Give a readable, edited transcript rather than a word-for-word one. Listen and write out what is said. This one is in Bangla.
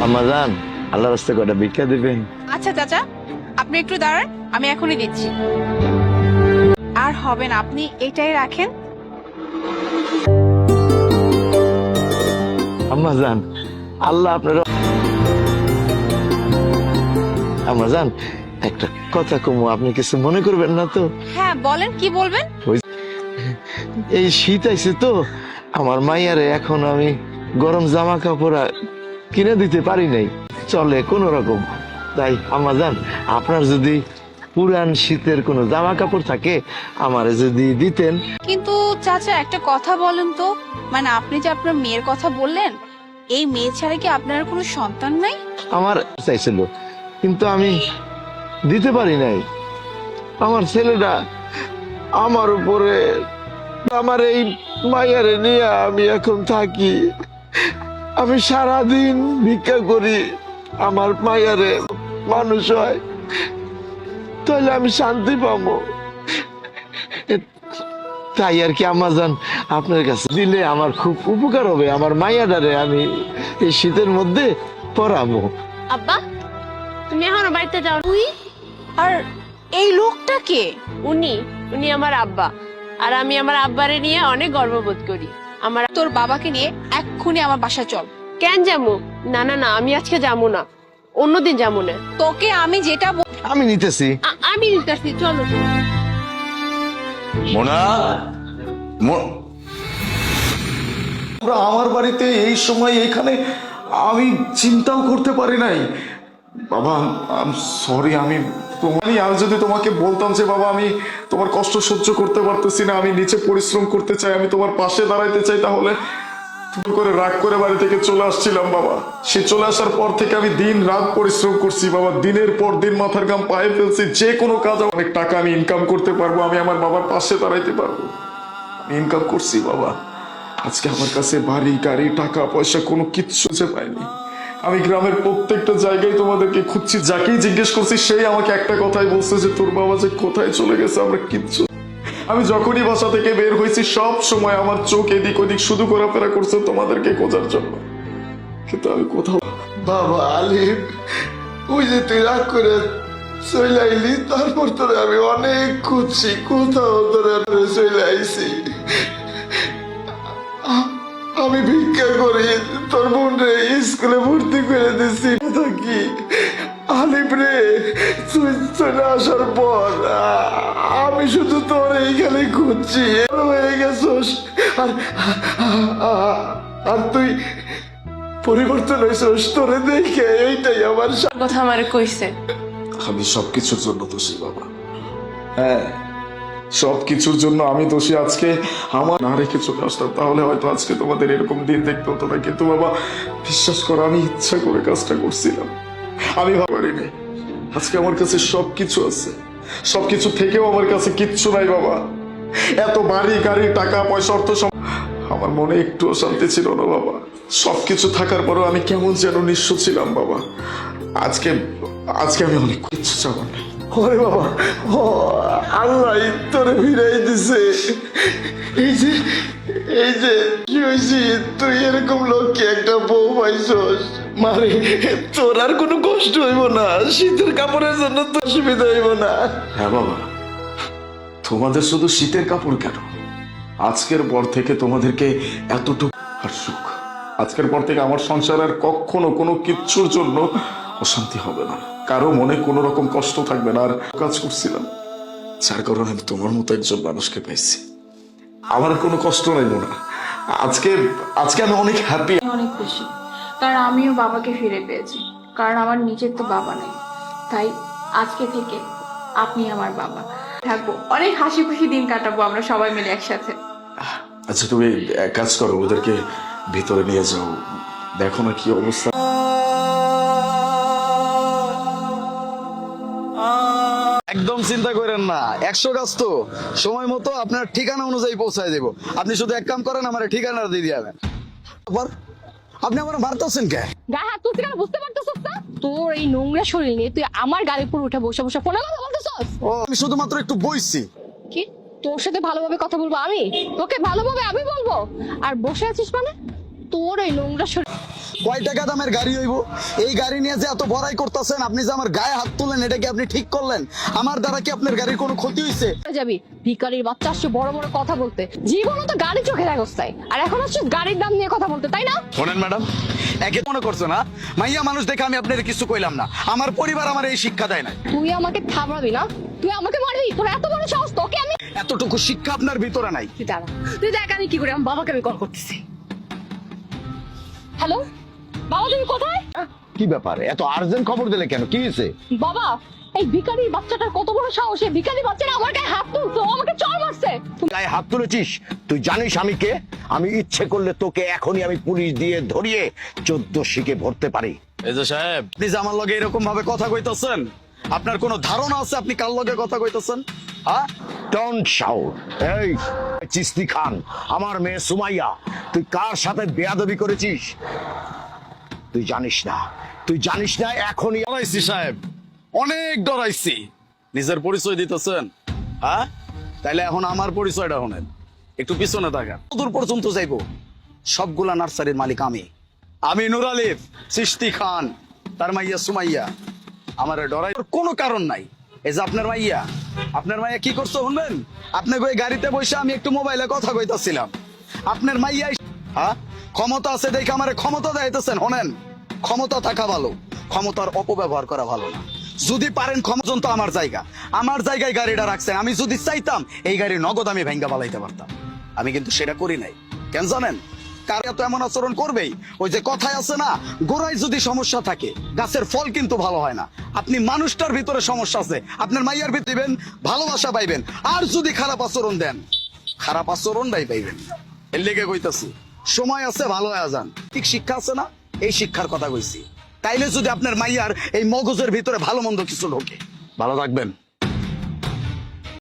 আম্মা জান, আল্লাহ রাস্তে কয়টা ভিক্ষা দিবেন? আচ্ছা চাচা, আপনি একটু দাঁড়ান, আমি এখনই দিচ্ছি। আর হবে না, আপনি এটাই রাখেন। আম্মা জান, আল্লাহ আপনার। আম্মা জান, একটা কথা কমু, আপনি কিছু মনে করবেন না তো? হ্যাঁ বলেন, কি বলবেন? এই শীত আইছে তো, আমার মাইয়ারে এখন আমি গরম জামা কাপড় কিনে দিতে পারি নাই, চলে কোন রকম। তাই আম্মা জান, আপনার যদি পুরান শীতের কোনো জামা কাপড় থাকে আমারে যদি দিতেন। কিন্তু চাচা একটা কথা বলেন তো, মানে আপনি যে আপনার মেয়ের কথা বললেন, এই মেয়ে ছাড়া কি আপনার কোনো সন্তান নাই? আমার চাইছিল, কিন্তু আমি দিতে পারি নাই। আমার ছেলেটা আমার উপরে, আমার এই মাইয়ারে নিয়ে আমি এখন থাকি। আমি সারাদিন ভিক্ষা করি, আমার মাইয়ারে মানুষ হয়, তাহলে আমি শান্তি পাবো। তাই আর কি আম্মা জান, আপনার কাছে দিলে আমার খুব উপকার হবে। আমার মাইয়াটারে আমি এই শীতের মধ্যে পরাবো। আব্বা, তুমি এখনো বাড়িতে যাও? তুই আর এই লোকটা কে? উনি উনি আমার আব্বা, আর আমি আমার আব্বারে নিয়ে অনেক গর্ববোধ করি। আমার তোর বাবাকে নিয়ে এক্ষুনি আমার বাসায় চল। কেন যাবো? না না না, আমি আজকে যাবো না, অন্যদিন যাবো না। তোকে আমি যেটা আমি নিতেছি। আমি নিতেছি, চলো। মোনা, আমার বাড়িতে এই সময় এখানে আমি চিন্তাও করতে পারি নাই। বাবা সরি, আমি যদি তোমাকে বলতাম যে বাবা আমি তোমার কষ্ট সহ্য করতে পারতেছি না, আমি নিচে পরিশ্রম করতে চাই, আমি তোমার পাশে দাঁড়াইতে চাই, তাহলে তুমি করে রাগ করে বাড়ি থেকে চলে আসছিলাম বাবা। সে চলে আসার পর থেকে আমি দিন রাত পরিশ্রম করছি বাবা, দিনের পর দিন মাথার ঘাম পায়ে ফেলছি। যে কোনো কাজ, অনেক টাকা আমি ইনকাম করতে পারবো, আমি আমার বাবার পাশে দাঁড়াইতে পারবো। আমি ইনকাম করছি বাবা। আজকে আমার কাছে বাড়ি গাড়ি টাকা পয়সা কোনো কিচ্ছু পাইনি। আমি গ্রামের প্রত্যেকটা জায়গায় তোমাদেরকে খুঁজছি, যাকেই জিজ্ঞেস করছি সেই আমাকে একটা কথাই বলছে যে তোর বাবা যে কোথায় চলে গেছে আমরা কিচ্ছু। আমি যখনই বাসা থেকে বের হয়েছি সব সময় আমার চোখ এদিক ওদিক শুধু ঘোরাফেরা করছে তোমাদেরকে খোঁজার জন্য, কিন্তু আমি কোথাও। বাবা আলিম, ওই যে তুই রাগ করে চলে আইলি, তারপর তোরে আমি অনেক খুঁজছি, কোথাও তোরে চলে আইছি। আমি ভিক্ষা করি, তোর বোন রে স্কুলে ভর্তি করে দিছি থাকি। আলিম রে, তুই চলে আসার পর আমি শুধু তোর এইখানে খুঁজছি, হয়ে গেছোস। আর তুই পরিবর্তন হয়েছোস, তোরে দেখে এইটাই আমার কথা আমারে কইছে। আমি সবকিছুর জন্য দোষী বাবা, হ্যাঁ সবকিছুর জন্য আমি দোষী। আজকে আমার না রেখে চলে আসতাম তাহলে হয়তো আজকে তোমাদের এরকম দিন দেখতে হতো না, কিন্তু বাবা বিশ্বাস করো আমি ইচ্ছা করে কাজটা করছিলাম, আমি ভাবিনি। আজকে আমার কাছে সবকিছু আছে, সবকিছু থেকেও আমার কাছে কিচ্ছু নাই বাবা। এত বাড়ি গাড়ি টাকা পয়সা অর্থ আমার মনে একটুও শান্তি ছিল না বাবা। সবকিছু থাকার পরেও আমি কেমন যেন নিঃস্ব ছিলাম বাবা। আজকে আজকে আমি অনেক কিচ্ছু চাবো না। ওরে বাবা, ও আল্লাহ তোরে ফিরাই দিছে। এই যে কি হয়েছি, তুই এরকম লোককে একটা বউ পাইছস, মানে তোর আর কোনো কষ্ট হইব না, শীতের কাপড়ের জন্য তো অসুবিধা হইব না। হ্যাঁ বাবা, তোমাদের শুধু শীতের কাপড় কেন, আজকের পর থেকে তোমাদেরকে এতটুকু আর সুখ। আজকের পর থেকে আমার সংসার আর কখনো কোনো কিচ্ছুর জন্য অশান্তি হবে না, কারো মনে কোনো রকম কষ্ট থাকবে না। আর কাজ করছিলাম যার কারণে আমি তোমার মতো একজন মানুষকে পাইছি, আমার আর কোনো কষ্ট নেই না। আজকে আজকে আমি অনেক হ্যাপি, অনেক খুশি, কারণ আমিও বাবাকে ফিরে পেয়েছি। কারণ আমার নিজের তো বাবা নেই, তাই আজকে থেকে আপনি আমার বাবা। থাকবো, অনেক হাসি খুশি দিন কাটাবো আমরা সবাই মিলে একসাথে। আচ্ছা তুমি এক কাজ করো, ওদেরকে ভিতরে নিয়ে যাও, দেখো না কি অবস্থা। একদম চিন্তা করেন না, 100 গাছ তো সময় মতো আপনার ঠিকানা অনুযায়ী পৌঁছায় দেবো। আপনি শুধু এক কাম করেন, আমার ঠিকানা দিয়ে দিবেন। আপনি আমার মারতেছেন কে? গায়ে হাত তুলতে কেন বুঝতে পারতেছস না? তোর এই নোংরা শরীর নিয়ে তুই আমার গাড়ির উপর উঠে বসে বসে ফোনে কথা বলতেছস? ও আমি শুধুমাত্র একটু বইছি। কি তোর সাথে ভালোভাবে কথা বলবো আমি? তোকে ভালোভাবে আমি বলবো? আর বসে আছিস মানে? তোর এই নোংরা শরীর কয় টাকা দামের গাড়ি হইব? এই গাড়ি নিয়ে যে এত বড়াই করতেছেন, আপনি যে আমার গায়ে হাত তুলেন, এটা কি আপনি ঠিক করলেন? আমার দ্বারা কি আপনার গাড়ির কোনো ক্ষতি হয়েছে? যাবি ভিখারির বাচ্চা আসছে বড় বড় কথা বলতে, জীবনও তো গাড়ি চোখে রাখস তাই, আর এখন আসছে গাড়ির দাম নিয়ে কথা বলতে, তাই না? শোনেন ম্যাডাম, একে মনে করছো না মাইয়া মানুষ দেখে আমি আপনার কিছু কইলাম না? আমার পরিবার আমার এই শিক্ষা দেয় না। তুই আমাকে থামাবি না? তুই আমাকে মারবি? তোর এত বড় সাহস, তোকে আমি। এতটুকু শিক্ষা আপনার ভিতরে নাই। তুই দাঁড়া, তুই দেখ আমি কি করি। আমার বাবাকে আমি কল করতেছি। হ্যালো বাবা, তুমি কোথায়? কি ব্যাপার, এত আর্জেন্ট খবর দিলে কেন? কি হয়েছে? বাবা, এই ভিখারির বাচ্চাটার কত বড় সাহস! এই ভিখারির বাচ্চাটা আমার গায়ে হাত তুলছে, ও আমাকে চড় মারছে। গায়ে হাত তুলেছিস? তুই জানিস আমি কে? আমি ইচ্ছে করলে তোকে এখনই আমি পুলিশ দিয়ে ধরিয়ে 14 শিকে ভরতে পারি। এই যে সাহেব, আপনি যে আমার লগে এরকম ভাবে কথা কইতেছেন, আপনার কোনো ধারণা আছে আপনি কার লগে কথা কইতেছেন? হ্যাঁ, ডোন্ট শাউট। এই চিস্তি খান, আমার মেয়ে সুমাইয়া, তুই কার সাথে বেয়াদবি করেছিস তুই জানিস না? তুই জানিস না? এখনই ডরাইছি সাহেব, অনেক ডরাইছি। নিজের পরিচয় দিতেছেন? হ্যাঁ, তাইলে এখন আমার পরিচয়টা শোনেন। একটু পিছনে তাকান, দূর পর্যন্ত যাইবো। সবগুলা নার্সারির মালিক আমি নুর আলিফ চিস্তি খান, তার মাইয়া সুমাইয়া। আমার ডরাই কোনো কারণ নাই। এই যে আপনার মাইয়া কি করছো শুনবেন? আপনাকে ওই গাড়িতে বসে আমি একটু মোবাইলে কথা কইতাছিলাম। আপনার মাইয়া হ্যাঁ ক্ষমতা আছে দেখে আমার ক্ষমতা দেখাইতেছেন। শোনেন, ক্ষমতা থাকা ভালো, ক্ষমতার অপব্যবহার করা ভালো না। যদি পারেন ক্ষমতা তো আমার জায়গায় গাড়িটা রাখছেন। আমি যদি চাইতাম এই গাড়ি নগদ আমি ভেঙ্গা পালাইতে পারতাম। আমি কিন্তু সেটা করি নাই। কেন জানেন? কার এত এমন আচরণ করবেই? ওই যে কথায় আছে না, গোড়ায় যদি সমস্যা থাকে গাছের ফল কিন্তু ভালো হয় না। আপনি মানুষটার ভিতরে সমস্যা আছে, আপনার মাইয়ার ভিতরে দিবেন, ভালোবাসা পাইবেন। আর যদি খারাপ আচরণ দেন, খারাপ আচরণটাই পাইবেন। এর লেগে কইতাছি, সময় আছে, ভালো হয়ে যান। ঠিক শিক্ষা আছে না, এই শিক্ষার কথা কইছি। তাইলে যদি আপনার মাইয়ার এই মগজের ভিতরে ভালো মন্দ কিছু ঢোকে, ভালো থাকবেন।